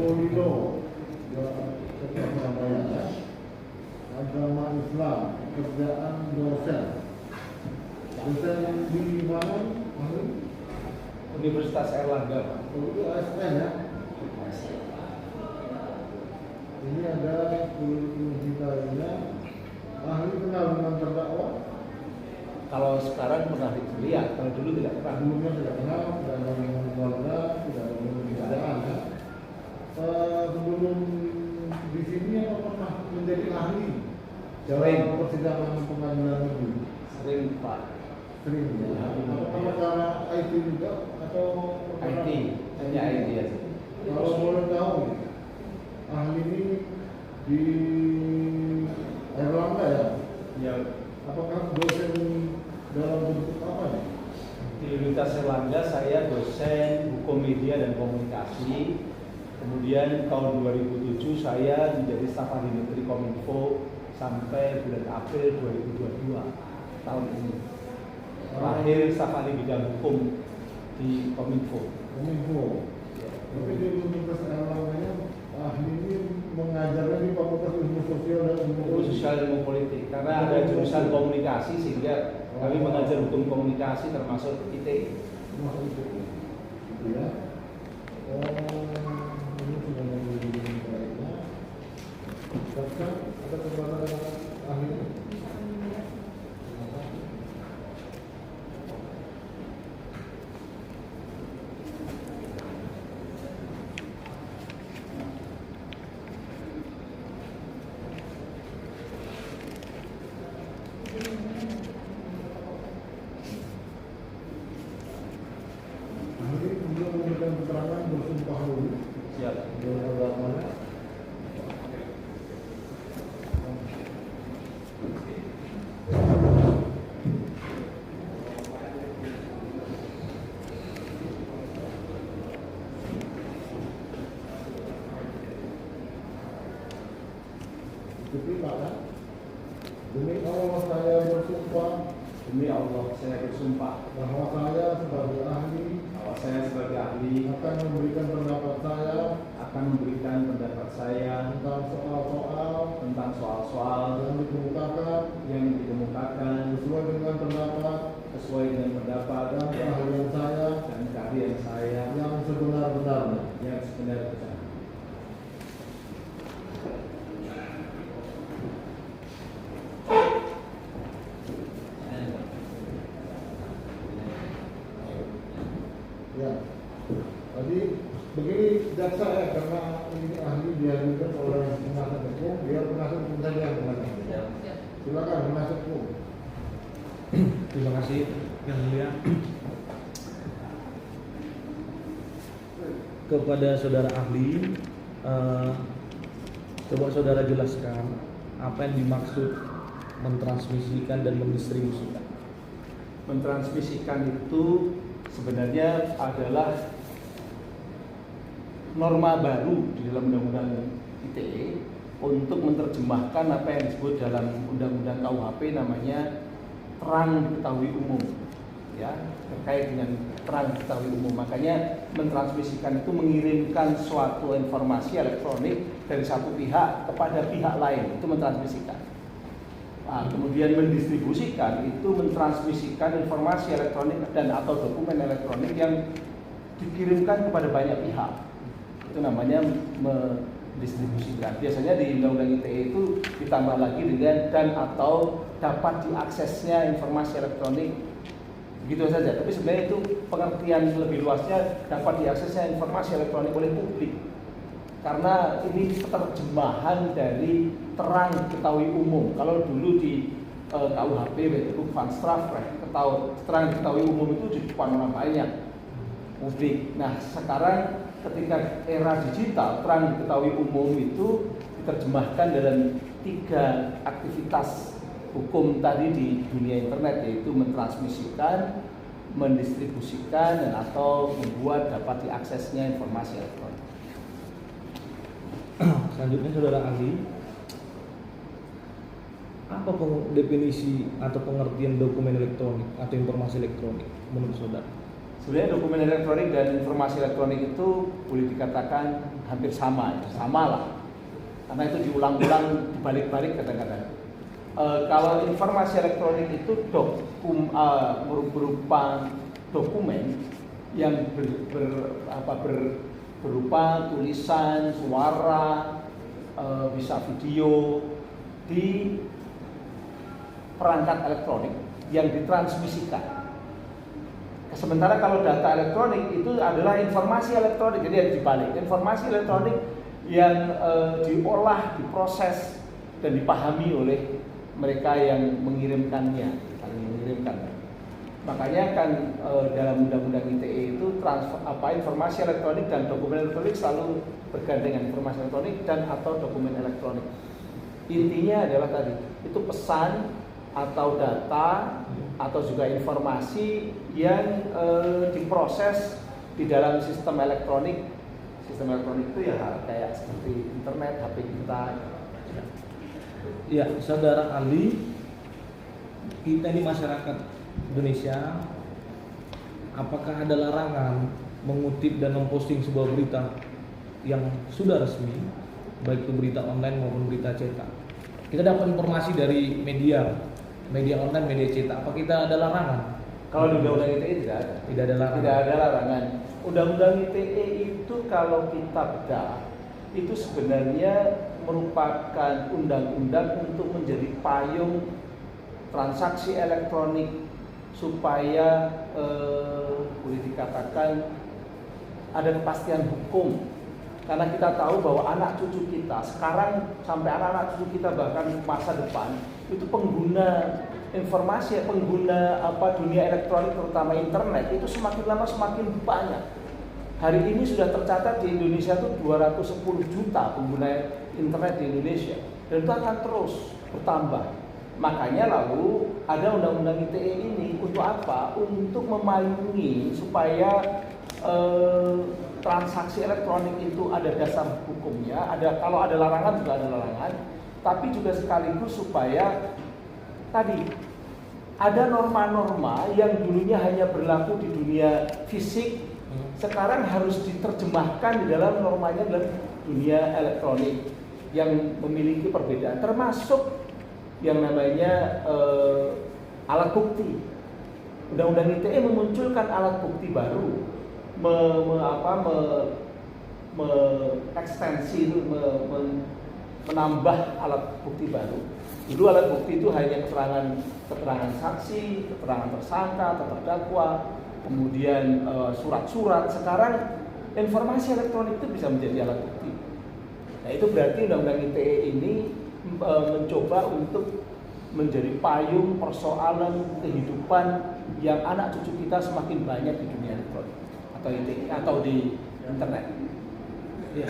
Polino, agama Islam, pekerjaan dosen. Dosen di mana? Universitas Airlangga. Oh, itu ASN ya? Ini ada kurikulum kita ini. Ahli kenal dengan terdakwa? Kalau sekarang pernah lihat, kalau dulu tidak pernah. Dulunya tidak kenal, tidak ada hubungan keluarga, tidak ada hubungan pekerjaan ya. Sebelum di sini apa pernah menjadi ahli dalam persidangan pengadilan negeri? Sering Pak. Sering ya. Apakah perkara IT juga atau IT, hanya IT aja. kalau boleh tahu, ahli ini di Airlangga ya? Ya, Apakah dosen dalam bentuk apa ya? di Universitas Airlangga saya dosen hukum media dan komunikasi. Kemudian tahun 2007 saya menjadi staf ahli Menteri Kominfo sampai bulan April 2022 tahun ini. Terakhir staf ahli bidang hukum di Kominfo. Kominfo. Tapi di Universitas Airlangga ahli ini mengajarnya di Fakultas Ilmu Sosial dan Ilmu Ilmu Sosial dan Ilmu Politik karena ada jurusan komunikasi sehingga kami mengajar hukum komunikasi termasuk ITE. Masuk itu. Gitu ya. Ini sudah menjadi baiknya. Sekarang ada kebetulan ahli ini. Ahli beliau memberikan keterangan bersumpah dulu. Siap. Dengan agamanya. Jadi Pak, demi Allah saya bersumpah Demi Allah saya bersumpah bahwa saya sebagai ahli bahwa saya sebagai ahli akan memberikan pendapat saya akan memberikan pendapat saya tentang soal-soal tentang soal-soal yang dikemukakan sesuai dengan pendapat dan keahlian saya dan keahlian saya yang sebenar-benarnya. yang sebenarnya. Ya, tadi begini jaksa ya, karena ini ahli dihadirkan oleh penasihat hukum, biar penasihat hukum saja yang mengajukan. Silakan penasihat hukum. Terima kasih yang mulia. Kepada saudara ahli, coba saudara jelaskan apa yang dimaksud mentransmisikan dan mendistribusikan. Mentransmisikan itu sebenarnya adalah norma baru di dalam Undang-Undang ITE untuk menerjemahkan apa yang disebut dalam Undang-Undang KUHP namanya terang diketahui umum, ya, terkait dengan terang diketahui umum. Makanya mentransmisikan itu mengirimkan suatu informasi elektronik dari satu pihak kepada pihak lain, itu mentransmisikan. Nah, kemudian mendistribusikan itu mentransmisikan informasi elektronik dan atau dokumen elektronik yang dikirimkan kepada banyak pihak. Itu namanya mendistribusikan. Biasanya di Undang-Undang ITE itu ditambah lagi dengan dan atau dapat diaksesnya informasi elektronik. Begitu saja. Tapi sebenarnya itu pengertian lebih luasnya dapat diaksesnya informasi elektronik oleh publik. Karena ini terjemahan dari terang diketahui umum. Kalau dulu di KUHP Wetboek van Strafrecht, terang diketahui umum itu dibuat orang banyak publik. Nah, sekarang ketika era digital, terang diketahui umum itu diterjemahkan dalam 3 aktivitas hukum tadi di dunia internet, yaitu mentransmisikan, mendistribusikan, dan atau membuat dapat diaksesnya informasi elektronik. Selanjutnya saudara ahli, apa definisi atau pengertian dokumen elektronik atau informasi elektronik menurut saudara? Sebenarnya dokumen elektronik dan informasi elektronik itu boleh dikatakan hampir sama lah. Karena itu diulang-ulang, dibalik-balik kadang-kadang. Kalau informasi elektronik itu berupa dokumen yang berupa tulisan, suara, bisa video di perangkat elektronik yang ditransmisikan. Sementara kalau data elektronik itu adalah informasi elektronik, jadi ada dibalik. Informasi elektronik yang diolah, diproses dan dipahami oleh mereka yang mengirimkannya, saling mengirimkan. Makanya kan dalam Undang-Undang ITE itu informasi elektronik dan dokumen elektronik selalu bergandengan, informasi elektronik dan atau dokumen elektronik. Intinya adalah tadi itu pesan atau data atau juga informasi yang diproses di dalam sistem elektronik. Sistem elektronik itu ya kayak seperti internet, HP kita. Ya, Saudara Ali, kita ini masyarakat Indonesia, apakah ada larangan mengutip dan memposting sebuah berita yang sudah resmi, baik itu berita online maupun berita cetak? Kita dapat informasi dari media online, media cetak. Apa kita ada larangan? Kalau di Undang-Undang ITE tidak ada. Tidak ada larangan. Tidak ada larangan. Undang-Undang ITE itu kalau kita bedah, itu sebenarnya merupakan undang-undang untuk menjadi payung transaksi elektronik supaya boleh dikatakan ada kepastian hukum. Karena kita tahu bahwa anak cucu kita sekarang sampai anak-anak cucu kita bahkan masa depan itu pengguna informasi, pengguna dunia elektronik terutama internet itu semakin lama semakin banyak. Hari ini sudah tercatat di Indonesia itu 210 juta pengguna internet di Indonesia dan itu akan terus bertambah. Makanya lalu ada Undang-Undang ITE ini untuk apa? Untuk memayungi supaya transaksi elektronik itu ada dasar hukumnya, kalau ada larangan juga ada larangan, tapi juga sekaligus supaya tadi ada norma-norma yang dulunya hanya berlaku di dunia fisik, sekarang harus diterjemahkan di dalam normanya dalam dunia elektronik yang memiliki perbedaan, termasuk yang namanya alat bukti. Undang-Undang ITE memunculkan alat bukti baru, ekstensi itu, menambah alat bukti baru. Dulu alat bukti itu hanya keterangan saksi, keterangan tersangka atau terdakwa, kemudian surat-surat. Sekarang informasi elektronik itu bisa menjadi alat bukti. Nah, itu berarti Undang-Undang ITE ini mencoba untuk menjadi payung persoalan kehidupan yang anak cucu kita semakin banyak di dunia elektronik atau ITE atau di internet. Ya.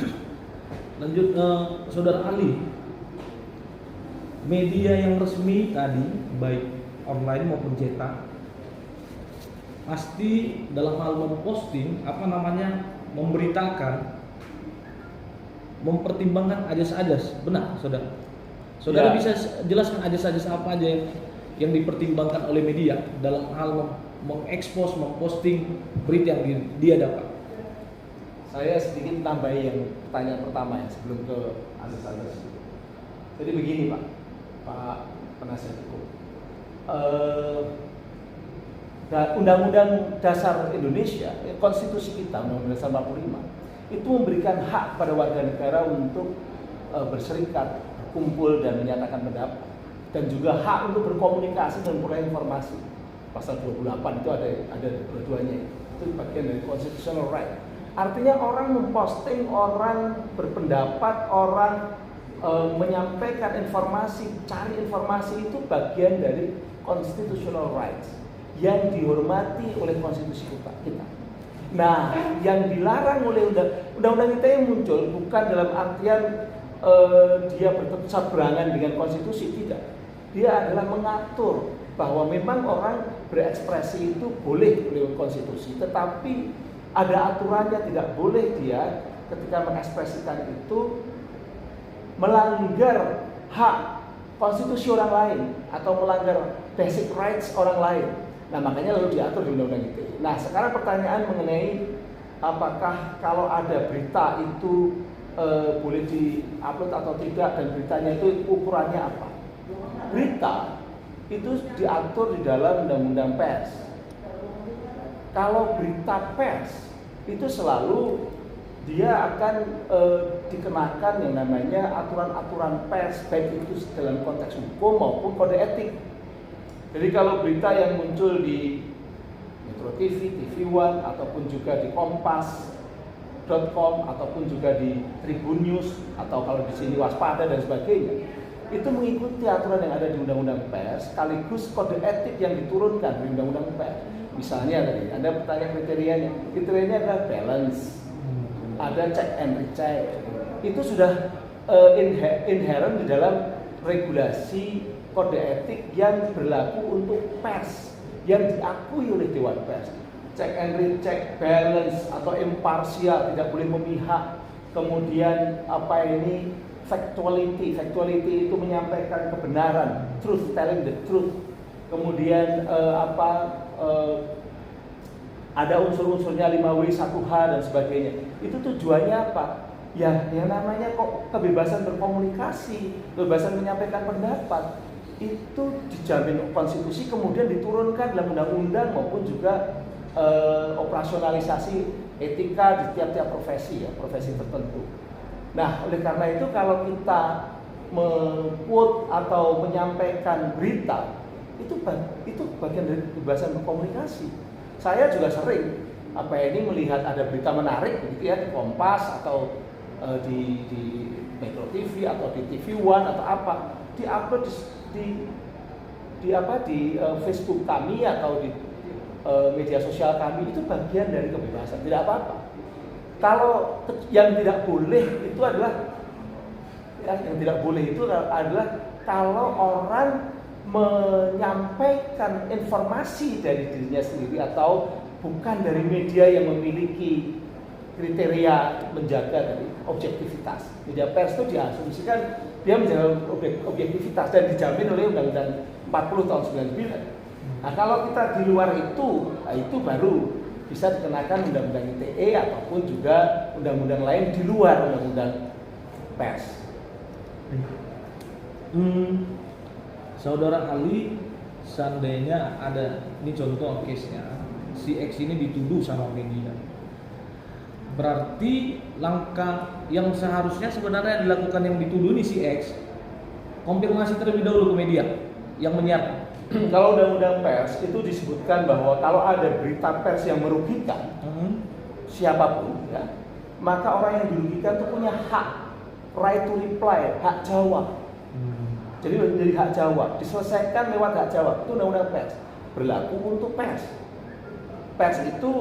Lanjut, Saudara Ali, media yang resmi tadi baik online maupun cetak pasti dalam hal memposting memberitakan, mempertimbangkan ajas-ajas, benar Saudara? Saudara bisa jelaskan ajas-ajas apa aja yang dipertimbangkan oleh media dalam hal mengekspos, memposting berita yang dia dapat? Saya sedikit tambahi yang pertanyaan pertama ya sebelum ke ajas-ajas. Jadi begini Pak Penasihat Hukum. Undang-Undang Dasar Indonesia, konstitusi kita, Undang-Undang Dasar 45, itu memberikan hak pada warga negara untuk berserikat, kumpul dan menyatakan pendapat, dan juga hak untuk berkomunikasi dan memperoleh informasi. Pasal 28 itu ada dua-duanya. Itu bagian dari constitutional right. Artinya orang memposting, orang berpendapat, orang menyampaikan informasi, cari informasi itu bagian dari constitutional rights yang dihormati oleh konstitusi kita. Nah, yang dilarang oleh Undang-Undang ITE muncul bukan dalam artian dia berseberangan dengan konstitusi, tidak. Dia adalah mengatur bahwa memang orang berekspresi itu boleh oleh konstitusi, tetapi ada aturannya, tidak boleh dia ketika mengekspresikan itu melanggar hak konstitusi orang lain atau melanggar basic rights orang lain. Nah makanya lalu diatur di Undang-Undang ITE. Nah sekarang pertanyaan mengenai apakah kalau ada berita itu boleh di-upload atau tidak, dan beritanya itu ukurannya apa? Berita itu diatur di dalam Undang-Undang Pers. Kalau berita pers itu selalu dia akan dikenakan yang namanya aturan-aturan pers, baik itu dalam konteks hukum maupun kode etik. Jadi kalau berita yang muncul di Metro TV, TV One, ataupun juga di Kompas.com, ataupun juga di Tribun News, atau kalau di sini Waspada dan sebagainya, itu mengikuti aturan yang ada di Undang-Undang Pers, sekaligus kode etik yang diturunkan di Undang-Undang Pers. Misalnya tadi Anda bertanya kriterianya, kriterianya adalah balance, ada check and recheck. Itu sudah inherent di dalam regulasi kode etik yang berlaku untuk pers yang diakui oleh Dewan Pers. Check and recheck, balance atau imparsial, tidak boleh memihak. Kemudian factuality itu menyampaikan kebenaran, truth, telling the truth. Kemudian ada unsur-unsurnya 5W, 1H dan sebagainya. Itu tujuannya apa? Ya, yang namanya kebebasan berkomunikasi, kebebasan menyampaikan pendapat itu dijamin konstitusi, kemudian diturunkan dalam undang-undang maupun juga operasionalisasi etika di tiap-tiap profesi, ya, profesi tertentu. Nah, oleh karena itu kalau kita meng-quote atau menyampaikan berita itu bagian dari kebebasan berkomunikasi. Saya juga sering melihat ada berita menarik gitu ya di Kompas atau di Metro TV atau di TV One atau apa, diupload di Facebook kami atau di media sosial kami, itu bagian dari kebebasan, tidak apa-apa. Kalau yang tidak boleh itu adalah kalau orang menyampaikan informasi dari dirinya sendiri atau bukan dari media yang memiliki kriteria menjaga dari objektivitas. Media pers itu diasumsikan dia menjaga objektivitas dan dijamin oleh Undang-Undang 40 tahun 99. Nah, kalau kita di luar itu, nah itu baru bisa dikenakan Undang-Undang ITE ataupun juga undang-undang lain di luar Undang-Undang Pers. Saudara Ali, seandainya ada, ini contoh case-nya, si X ini dituduh sama media. Berarti langkah yang seharusnya sebenarnya dilakukan yang dituduh ini si X, konfirmasi terlebih dahulu ke media yang menyiarkan. Kalau Undang-Undang Pers itu disebutkan bahwa kalau ada berita pers yang merugikan siapapun, ya, maka orang yang dirugikan itu punya hak, right to reply, hak jawab. Jadi dari hak jawab diselesaikan lewat hak jawab. Itu Undang-Undang Pers berlaku untuk pers. Pers itu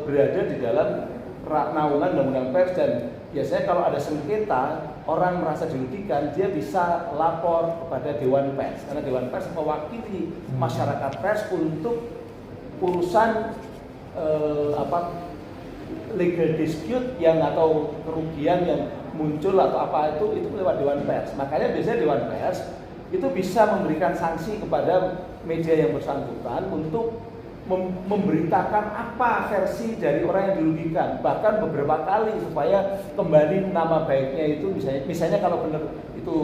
berada di dalam naungan Undang-Undang Pers, dan biasanya kalau ada sengketa, orang merasa dirugikan, dia bisa lapor kepada Dewan Pers, karena Dewan Pers mewakili masyarakat pers untuk urusan legal dispute yang atau kerugian yang muncul atau apa itu lewat Dewan Pers. Makanya biasanya Dewan Pers itu bisa memberikan sanksi kepada media yang bersangkutan untuk memberitakan apa versi dari orang yang dirugikan, bahkan beberapa kali supaya kembali nama baiknya itu, misalnya kalau benar itu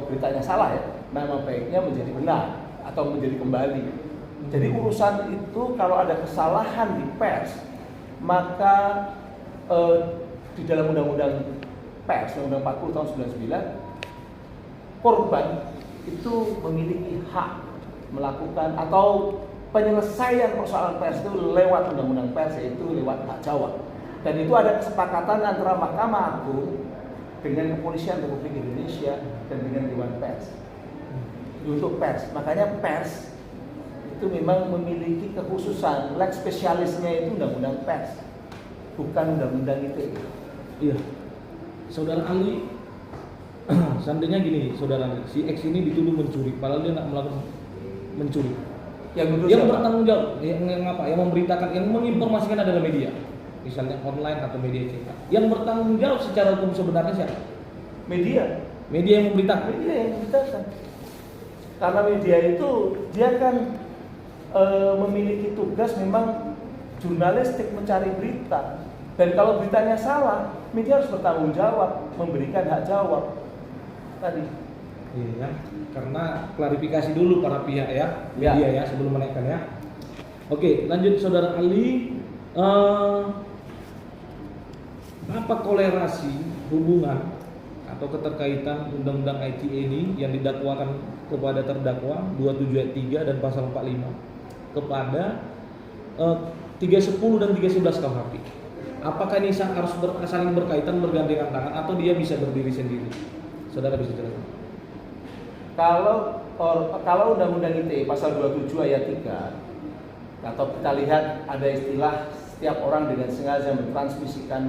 beritanya salah ya, nama baiknya menjadi benar atau menjadi kembali. Jadi urusan itu kalau ada kesalahan di pers, maka di dalam Undang-Undang Pers, Undang-Undang 40 tahun 99, korban itu memiliki hak melakukan atau penyelesaian persoalan pers itu lewat Undang-Undang Pers, yaitu lewat hak jawab. Dan itu ada kesepakatan antara Mahkamah Agung dengan Kepolisian Republik Indonesia dan dengan Dewan Pers untuk pers. Makanya pers itu memang memiliki kekhususan, lex spesialisnya itu Undang-Undang Pers, bukan Undang-Undang ITE. Iya. Saudara Ali, seandainya gini, saudara Ali, si X ini dituduh mencuri, padahal dia nggak melakukan mencuri. Yang bertanggung jawab, yang memberitakan, yang menginformasikan adalah media, misalnya online atau media cetak. Yang bertanggung jawab secara hukum sebenarnya siapa? Media yang memberitakan. Karena media itu dia kan memiliki tugas memang jurnalistik, mencari berita. Dan kalau beritanya salah, media harus bertanggung jawab, memberikan hak jawab tadi. Iya ya, karena klarifikasi dulu para pihak ya, media ya sebelum menaikkan ya. Oke, lanjut Saudara Ali. Apa kolerasi hubungan atau keterkaitan Undang-Undang ITE ini yang didakwakan kepada terdakwa 27 ayat 3 dan pasal 45 kepada 310 dan 311 KUHP? Apakah ini harus saling berkaitan, bergandengan tangan, atau dia bisa berdiri sendiri? Saudara bisa jelaskan. Kalau Undang-Undang ITE pasal 27 ayat 3, atau kita lihat ada istilah setiap orang dengan sengaja mentransmisikan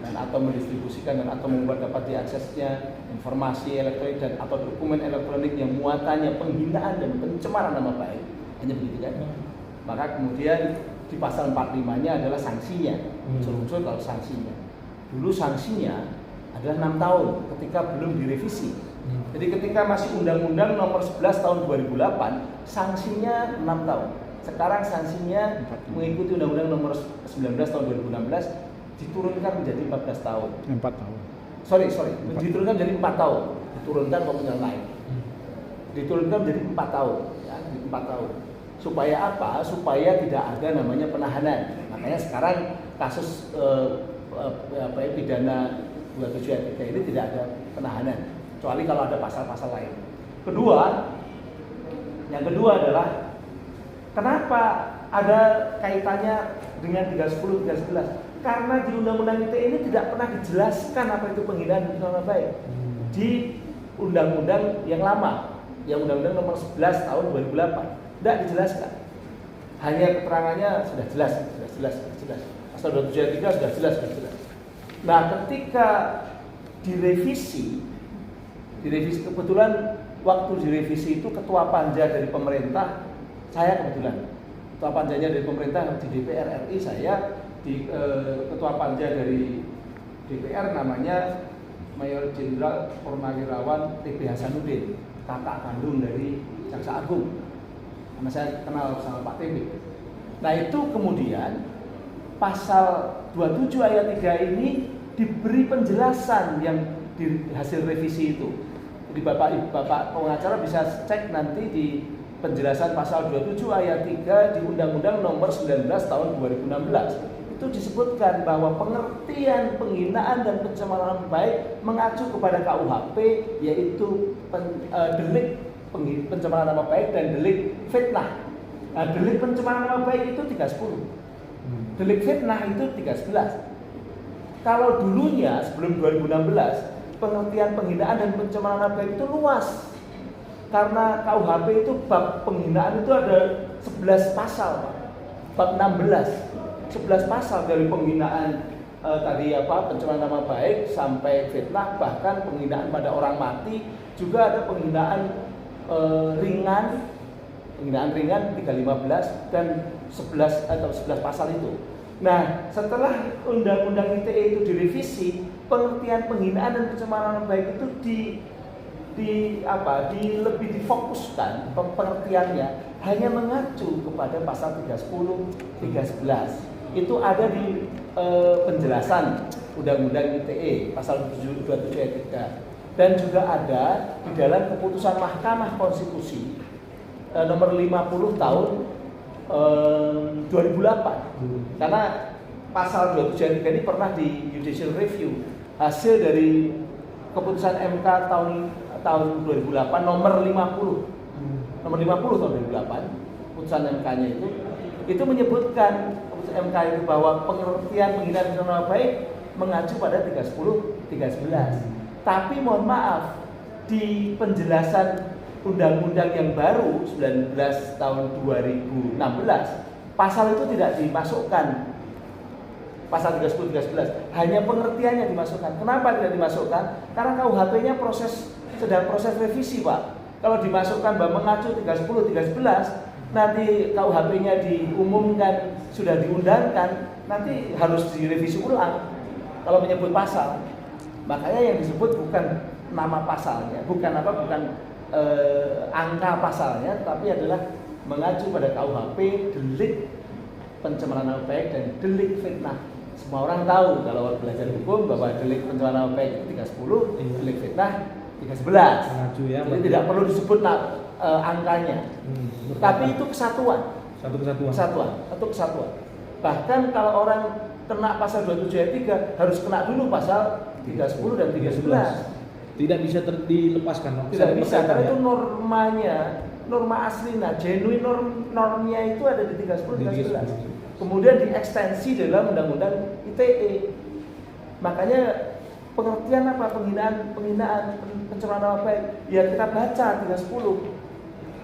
dan atau mendistribusikan dan atau membuat dapat diaksesnya informasi elektronik dan atau dokumen elektronik yang muatannya penghinaan dan pencemaran nama baik, hanya begitu kan? Maka kemudian di pasal 45-nya adalah sanksinya. Unsur-unsur kalau sanksinya. Dulu sanksinya adalah 6 tahun ketika belum direvisi. Jadi ketika masih Undang-Undang nomor 11 tahun 2008, sanksinya 6 tahun. Sekarang sanksinya mengikuti Undang-Undang nomor 19 tahun 2016 diturunkan menjadi 14 tahun. 4 tahun. Sorry, diturunkan menjadi 4 tahun. Diturunkan komunal lain. Diturunkan menjadi 4 tahun, ya, 4 tahun. Supaya apa? Supaya tidak ada namanya penahanan. Makanya sekarang kasus pidana 27 ayat 3 ini tidak ada penahanan, kecuali kalau ada pasal-pasal lain. Yang kedua adalah kenapa ada kaitannya dengan 310 311? Karena di Undang-Undang ITE ini tidak pernah dijelaskan apa itu penghinaan dan pencemaran nama baik di Undang-Undang yang lama, yang Undang-Undang nomor 11 tahun 2008. Tidak dijelaskan. Hanya keterangannya sudah jelas. Pasal 27 ayat 3 sudah jelas. Nah, ketika direvisi kebetulan waktu direvisi itu ketua panja dari pemerintah, saya kebetulan ketua panjanya dari pemerintah di DPR RI, saya di ketua panja dari DPR namanya Mayor Jenderal Purnawirawan TB Hasanuddin, kakak kandung dari Jaksa Agung. Karena saya kenal sama Pak TB. Nah, itu kemudian pasal 27 ayat 3 ini diberi penjelasan yang di hasil revisi itu. Jadi Bapak pengacara bisa cek nanti di penjelasan pasal 27 ayat 3 di Undang-Undang nomor 19 tahun 2016. Itu disebutkan bahwa pengertian penghinaan dan pencemaran nama baik mengacu kepada KUHP, yaitu delik pencemaran nama baik dan delik fitnah. Nah, delik pencemaran nama baik itu 310. Delik fitnah itu 311. Kalau dulunya sebelum 2016, pengertian penghinaan dan pencemaran nama baik itu luas. Karena KUHP itu bab penghinaan itu ada 11 pasal, Pak. Bab 16. 11 pasal dari penghinaan pencemaran nama baik sampai fitnah, bahkan penghinaan pada orang mati, juga ada penghinaan ringan 315 dan 11 pasal itu. Nah, setelah Undang-Undang ITE itu direvisi, pengertian penghinaan dan pencemaran nama baik itu lebih difokuskan pengertiannya hanya mengacu kepada pasal 310, 311. Itu ada di penjelasan Undang-Undang ITE pasal 27 ayat 3. Dan juga ada di dalam keputusan Mahkamah Konstitusi nomor 50 tahun 2008. Karena pasal 27 ayat 3 ini pernah di judicial review, hasil dari keputusan MK tahun 2008 nomor 50 tahun 2008, putusan MK-nya itu menyebutkan keputusan MK itu bahwa pengertian penghinaan dan nama baik mengacu pada 310 311. Tapi mohon maaf, di penjelasan undang-undang yang baru 19 tahun 2016, pasal itu tidak dimasukkan. Pasal 310 311 hanya pengertiannya dimasukkan. Kenapa tidak dimasukkan? Karena KUHP-nya sedang proses revisi, Pak. Kalau dimasukkan bahwa mengacu 310 311, nanti KUHP-nya diumumkan sudah diundangkan, nanti harus direvisi ulang kalau menyebut pasal. Makanya yang disebut bukan nama pasalnya, bukan angka pasalnya, tapi adalah mengacu pada KUHP delik pencemaran nama baik dan delik fitnah. Semua orang tahu kalau belajar hukum bahwa delik pencemaran nama baik itu 310, delik fitnah 311. Mengacu ya. Jadi tidak perlu disebut angkanya. Tapi itu kesatuan. Satu kesatuan. Kesatuan atau kesatuan. Bahkan kalau orang kena pasal 27 ayat 3 harus kena dulu pasal 310 dan 311. Tidak bisa dilepaskan. Tidak bisa karena itu normanya, norma aslinya, genuine normnya itu ada di 310 311. Kemudian diekstensi dalam undang-undang ITE. Makanya pengertian apa penghinaan pencemaran nama baik? Ya kita baca 310.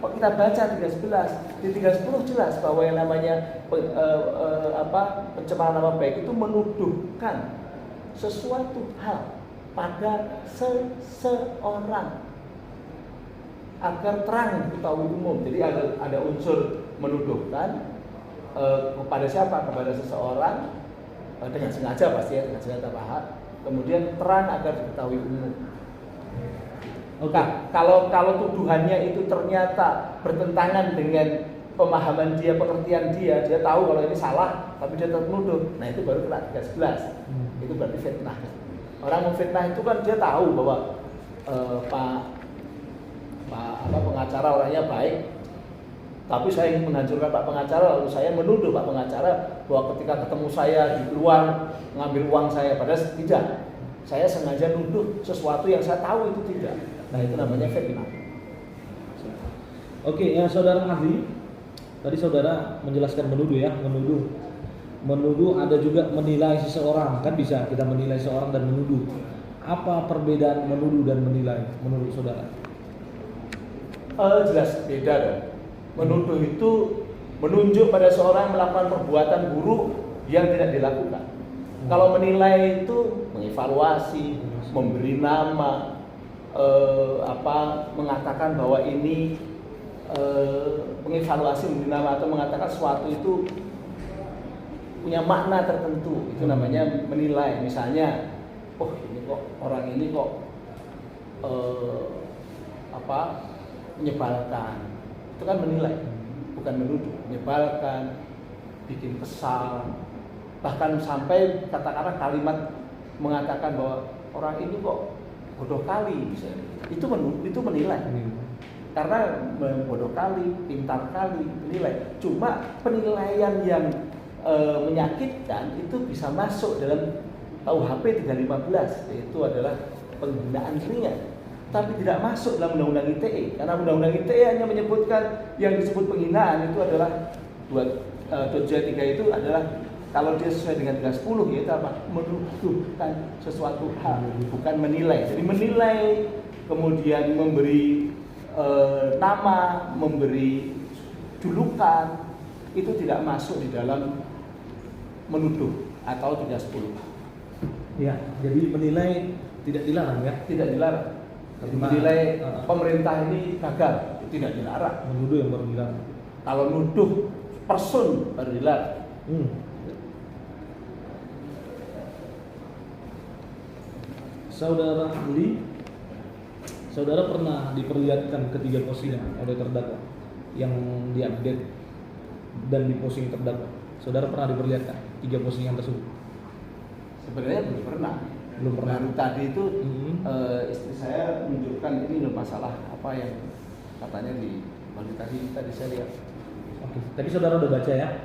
Kita baca 311. Di 310 jelas bahwa yang namanya pencemaran nama baik itu menuduhkan sesuatu hal pada seseorang agar terang diketahui umum. Jadi ada unsur menuduhkan kepada siapa? Kepada seseorang dengan sengaja pasti ya, dengan sengaja paham. Kemudian terang agar diketahui umum. Nah, kalau tuduhannya itu ternyata bertentangan dengan pemahaman dia, pengertian dia tahu kalau ini salah, tapi dia tetap menuduh. Nah itu baru kena 311. Itu berarti fitnah. Orang memfitnah itu kan dia tahu bahwa pengacara orangnya baik, tapi saya ingin menghancurkan Pak pengacara, lalu saya menuduh Pak pengacara bahwa ketika ketemu saya di luar ngambil uang saya, padahal tidak. Saya sengaja nuduh sesuatu yang saya tahu itu tidak. Nah itu namanya fitnah. Oke, ya saudara ahli, tadi saudara menjelaskan menuduh ya, menuduh ada juga menilai seseorang, kan bisa kita menilai seseorang dan menuduh. Apa perbedaan menuduh dan menilai menurut saudara? Jelas beda dong. Menuduh itu menunjuk pada seorang melakukan perbuatan buruk yang tidak dilakukan. Kalau menilai itu mengevaluasi, memberi nama, mengatakan bahwa ini mengevaluasi, memberi nama atau mengatakan sesuatu itu punya makna tertentu, itu namanya menilai. Misalnya, oh ini kok orang ini kok menyebalkan, itu kan menilai, bukan menuduh. Menyebalkan, bikin kesal, bahkan sampai katakanlah kalimat mengatakan bahwa orang ini kok bodoh kali, misalnya, itu menilai. Karena bodoh kali, pintar kali, menilai. Cuma penilaian yang menyakitkan itu bisa masuk dalam KUHP 315, yaitu adalah penghinaan ringan. Tapi tidak masuk dalam Undang-Undang ITE, karena Undang-Undang ITE hanya menyebutkan yang disebut penghinaan itu adalah 273 itu adalah kalau dia sesuai dengan 310 yaitu apa? Menuduhkan sesuatu hal, bukan menilai. Jadi menilai, kemudian memberi nama, memberi julukan, itu tidak masuk di dalam menuduh atau 310. Ya, jadi menilai tidak dilarang ya? Tidak dilarang. Jadi menilai pemerintah ini gagal, tidak dilarang. Menuduh yang baru dilarang. Kalau nuduh person baru dilarang. Saudara ahli, saudara pernah diperlihatkan ketiga postingan oleh terdakwa yang diupdate dan diposting terdakwa. Saudara pernah diperlihatkan 3 postingan tersebut? Sebenarnya belum pernah. Baru tadi itu istri saya menunjukkan ini loh masalah apa yang katanya di baru tadi saya lihat. Oke. Tadi saudara udah baca ya?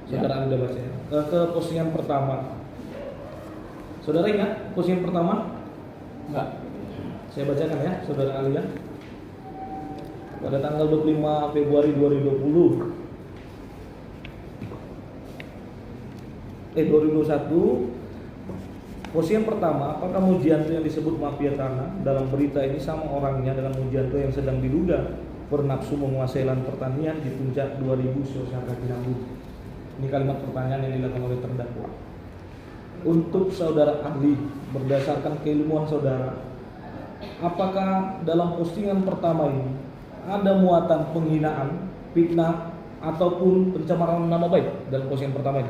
Saudara udah baca ya? Ke postingan pertama. Saudara ingat postingan pertama? Enggak. Saya bacakan ya, saudara ahli ya. Pada tanggal 25 Februari 2021, postingan pertama, apakah Mujianto yang disebut mafia tanah dalam berita ini sama orangnya dengan Mujianto yang sedang diduga bernafsu menguasai lahan pertanian di puncak 2000 Sosaka Kinambu? Ini kalimat pertanyaan yang dilakukan oleh terdakwa. Untuk saudara ahli, berdasarkan keilmuan saudara, apakah dalam postingan pertama ini ada muatan penghinaan, fitnah, ataupun pencemaran nama baik dalam postingan pertama ini?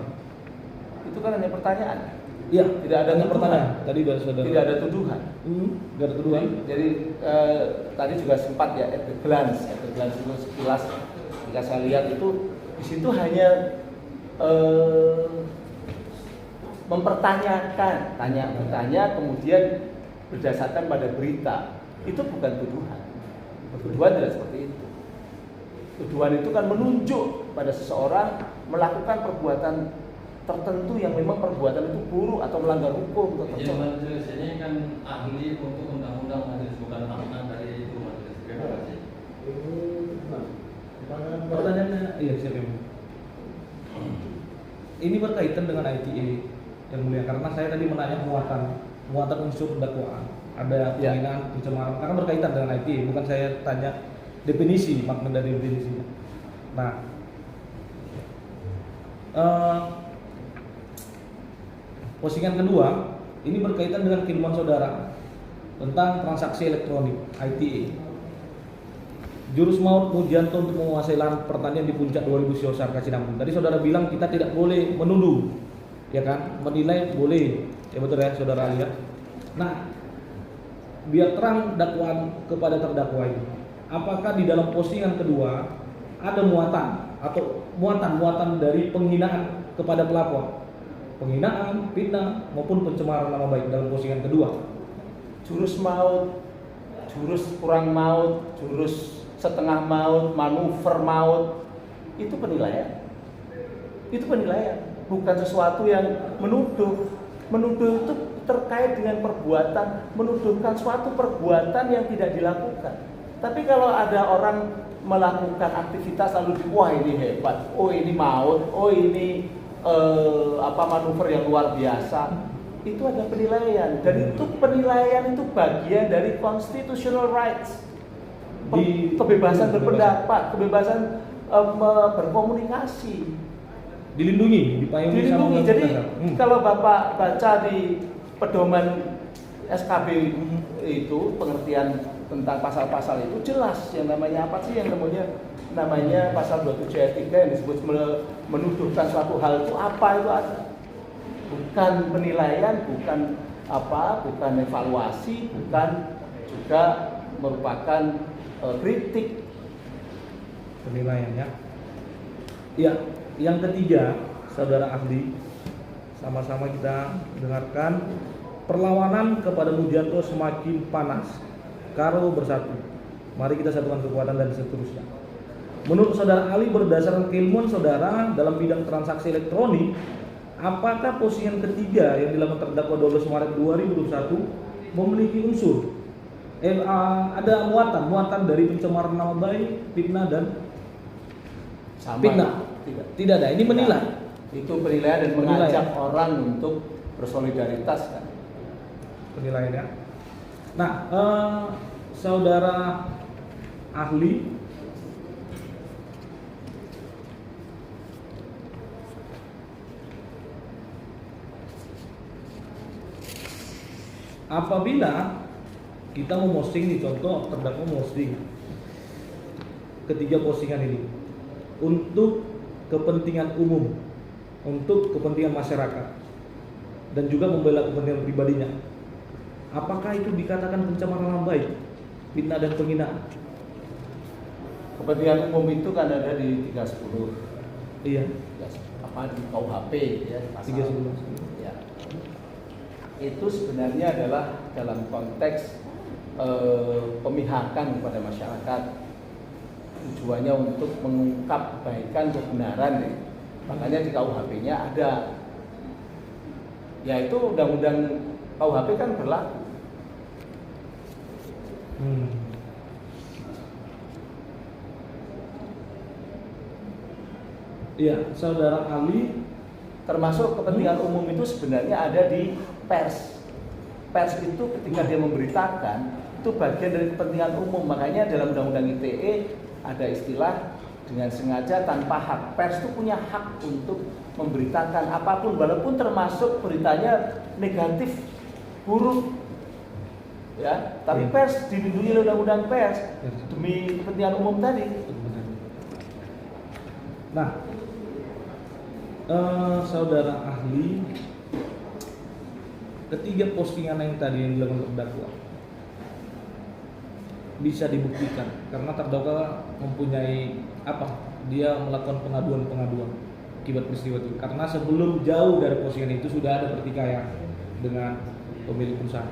Itu kan hanya pertanyaan. Iya, tidak ada pertanyaan. Tadi sudah saudara. Tidak ada tuduhan. Tidak ada tuduhan. Jadi tadi juga sempat ya at the glance itu sekilas ketika saya lihat itu di situ hanya mempertanyakan, bertanya kemudian berdasarkan pada berita. Itu bukan tuduhan. Tuduhan tidak seperti itu. Tuduhan itu kan menunjuk pada seseorang melakukan perbuatan tertentu yang memang perbuatan itu buruk atau melanggar hukum Jadi majelis ini kan ahli untuk undang-undang majelis, bukan pakar dari itu majelis. Terima kasih. Pertanyaannya, iya siapa yang ini berkaitan dengan ITE yang mulia, karena saya tadi menanya muatan unsur dakwaan, ada penghinaan, pencemaran, karena berkaitan dengan ITE, bukan saya tanya definisi, makna dari definisinya. Nah, postingan kedua ini berkaitan dengan keilmuan saudara tentang transaksi elektronik ITE. Jurus maut Mujianto untuk menguasai lahan pertanian di puncak 2000 Siosar Kacinangkung. Tadi saudara bilang kita tidak boleh menuduh, ya kan? Menilai boleh, ya betul ya saudara lihat. Nah, biar terang dakwaan kepada terdakwa ini. Apakah di dalam postingan kedua ada muatan dari penghinaan kepada pelapor, penghinaan, fitnah maupun pencemaran nama baik dalam postingan kedua? Jurus maut, jurus kurang maut, jurus setengah maut, manuver maut, itu penilaian. Itu penilaian, bukan sesuatu yang menuduh. Menuduh itu terkait dengan perbuatan, menuduhkan suatu perbuatan yang tidak dilakukan. Tapi kalau ada orang melakukan aktivitas lalu wah ini hebat, oh ini maut, oh ini manuver yang luar biasa, itu ada penilaian, dan itu penilaian itu bagian dari constitutional rights, kebebasan berpendapat, kebebasan berkomunikasi, dilindungi, dilindungi. Jadi kalau Bapak baca di pedoman SKB itu pengertian tentang pasal-pasal itu jelas yang namanya apa sih, yang namanya pasal 27 ayat 3 yang disebut menuduhkan suatu hal itu apa, itu ada. Bukan penilaian, bukan evaluasi, bukan juga merupakan kritik. Penilaiannya. Ya, yang ketiga, saudara ahli, sama-sama kita dengarkan. Perlawanan kepada Mujianto semakin panas. Karo bersatu. Mari kita satukan kekuatan dan seterusnya. Menurut saudara ahli, berdasarkan keilmuan saudara dalam bidang transaksi elektronik, apakah postingan ketiga yang dilakukan terdakwa 12 Maret 2021 memiliki unsur ada muatan dari pencemaran nama baik, fitnah dan fitnah? Tidak ada. Ini menilai. Itu penilaian dan mengajak orang untuk bersolidaritas kan. Penilaiannya. Nah, saudara ahli, apabila kita memposting nih, contoh terdakwa memposting ketiga postingan ini untuk kepentingan umum, untuk kepentingan masyarakat, dan juga membela kepentingan pribadinya, apakah itu dikatakan pencemaran nama baik, fitnah dan penghinaan? Kepentingan umum itu kan ada di 310. Iya. Di KUHP ya, pasal 310. Ya. Itu sebenarnya adalah dalam konteks pemihakan kepada masyarakat, tujuannya untuk mengungkap kebaikan, kebenaran ya. Makanya di KUHP-nya ada, yaitu undang-undang KUHP kan berlaku. Iya, saudara ahli, termasuk kepentingan umum itu sebenarnya ada di pers. Pers itu ketika dia memberitakan itu bagian dari kepentingan umum. Makanya dalam undang-undang ITE ada istilah dengan sengaja tanpa hak. Pers itu punya hak untuk memberitakan apapun, walaupun termasuk beritanya negatif, buruk, ya. Tapi pers dilindungi oleh undang-undang pers demi kepentingan umum tadi. Nah, saudara ahli, ketiga postingan yang tadi yang dilakukan terdakwa, bisa dibuktikan karena terdakwa mempunyai apa? Dia melakukan pengaduan akibat peristiwa itu. Karena sebelum jauh dari postingan itu sudah ada pertikaian dengan pemilik perusahaan.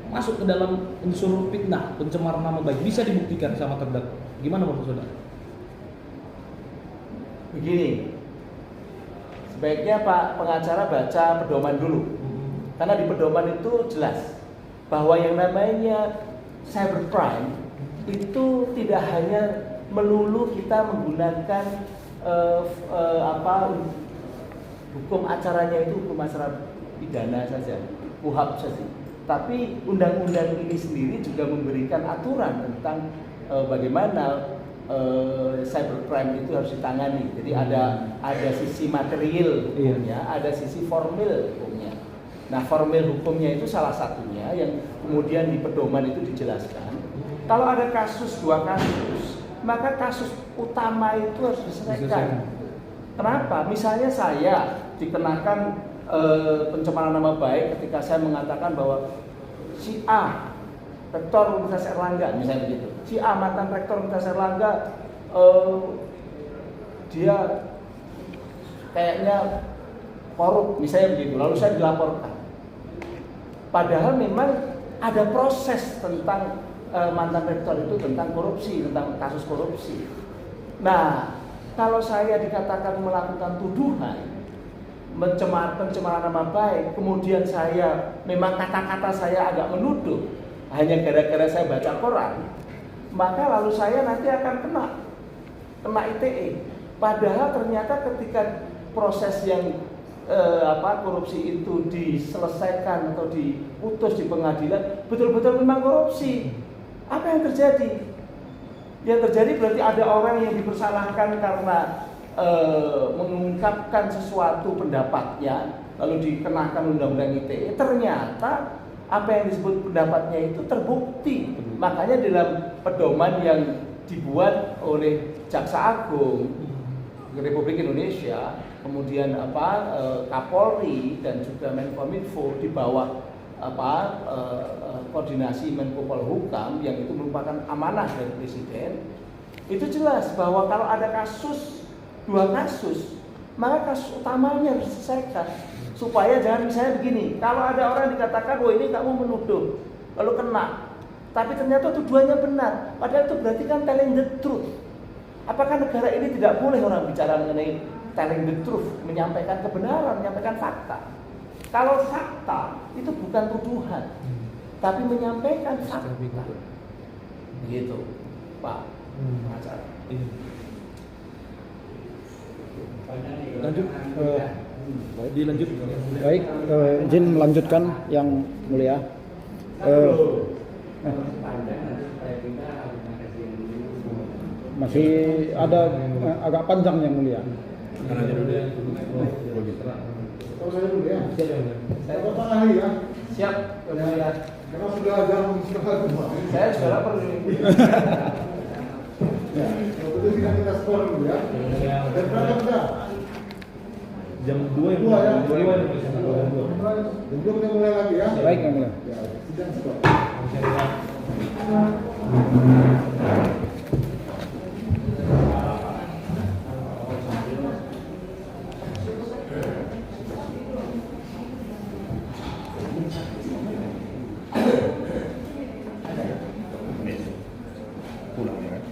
Masuk ke dalam unsur fitnah, pencemaran nama baik, bisa dibuktikan sama terdakwa. Gimana menurut saudara? Begini, sebaiknya Pak pengacara baca pedoman dulu. Karena di pedoman itu jelas bahwa yang namanya cybercrime itu tidak hanya melulu kita menggunakan hukum acaranya itu hukum acara pidana saja, KUHP saja. Tapi undang-undang ini sendiri juga memberikan aturan tentang bagaimana cybercrime itu harus ditangani. Jadi ada sisi material hukumnya, ada sisi formil hukumnya. Nah, formil hukumnya itu salah satunya yang kemudian di pedoman itu dijelaskan. Kalau ada dua kasus, maka kasus utama itu harus diselesaikan. Kenapa? Misalnya saya dikenakan pencemaran nama baik ketika saya mengatakan bahwa si A, rektor Universitas Erlangga, misalnya begitu. Si A, mantan rektor Universitas Erlangga, dia kayaknya korup, misalnya begitu. Lalu saya dilaporkan. Padahal memang ada proses tentang mantan rektor itu tentang korupsi, tentang kasus korupsi. Nah, kalau saya dikatakan melakukan tuduhan pencemaran nama baik, kemudian saya memang kata-kata saya agak menuduh hanya gara-gara saya baca koran, maka lalu saya nanti akan kena ITE. Padahal ternyata ketika proses yang korupsi itu diselesaikan atau diputus di pengadilan, betul-betul memang korupsi. Apa yang terjadi? Yang terjadi berarti ada orang yang dipersalahkan karena mengungkapkan sesuatu pendapatnya, lalu dikenakan undang-undang ITE. Ternyata apa yang disebut pendapatnya itu terbukti. Makanya dalam pedoman yang dibuat oleh Jaksa Agung Republik Indonesia, kemudian Kapolri dan juga Menkominfo di bawah koordinasi Menko Polhukam yang itu merupakan amanah dari Presiden, itu jelas bahwa kalau ada dua kasus, maka kasus utamanya harus diselesaikan. Supaya jangan misalnya begini, kalau ada orang dikatakan, oh ini kamu menuduh, lalu kena, tapi ternyata tuduhannya benar, padahal itu berarti kan telling the truth. Apakah negara ini tidak boleh orang bicara mengenai telling the truth, menyampaikan kebenaran, menyampaikan fakta? Kalau fakta itu bukan tuduhan, tapi menyampaikan fakta. Begitu, Pak pengacara. Lanjut. Dilanjut. Baik, izin melanjutkan yang mulia. Masih ada agak panjang yang mulia. Kalau saya dulu ya. Saya Pak ahli ya. Siap, yang mulia. Karena sudah jam setengah 2. Saya juga lapar ini. Ya, kalau betul kita skor dulu ya. Dan berapa sudah? Jam 2 2 ya. Jam 2. Dan kita mulai lagi ya. Baik yang mulia. Ya, sidang skor. Pulang ya kan?